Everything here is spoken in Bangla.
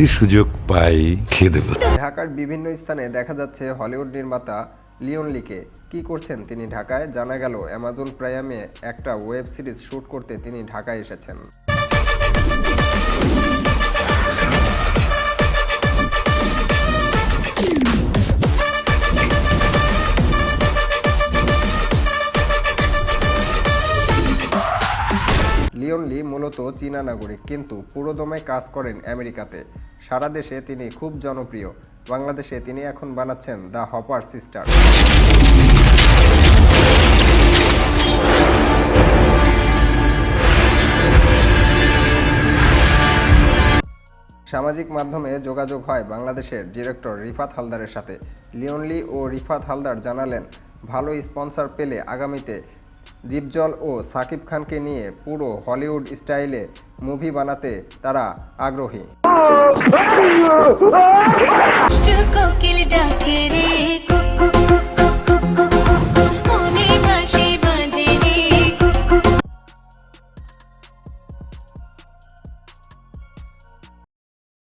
যদি সুযোগ পাই খেয়ে দেব। ঢাকার বিভিন্ন স্থানে দেখা যাচ্ছে হলিউড নির্মাতা লিওন লিকে। কি করছেন তিনি ঢাকায়? জানা গেল অ্যামাজন প্রাইমে একটা ওয়েব সিরিজ শ্যুট করতে তিনি ঢাকায় এসেছেন। লিওন লি মূলত চীনা নাগরিক, কিন্তু পুরোদমে কাজ করেন আমেরিকাতে। সারা দেশে তিনি খুব জনপ্রিয়। বাংলাদেশে তিনি এখন বানাচ্ছেন দ্য হপার সিস্টার। সামাজিক মাধ্যমে যোগাযোগ হয় বাংলাদেশের ডিরেক্টর রিফাত হালদারের সাথে। লিওন লি ও রিফাত হালদার জানালেন, ভালো স্পন্সর পেলে আগামীতে দীপজল ও সাকিব খানকে নিয়ে পুরো হলিউড স্টাইলে মুভি বানাতে তারা আগ্রহী।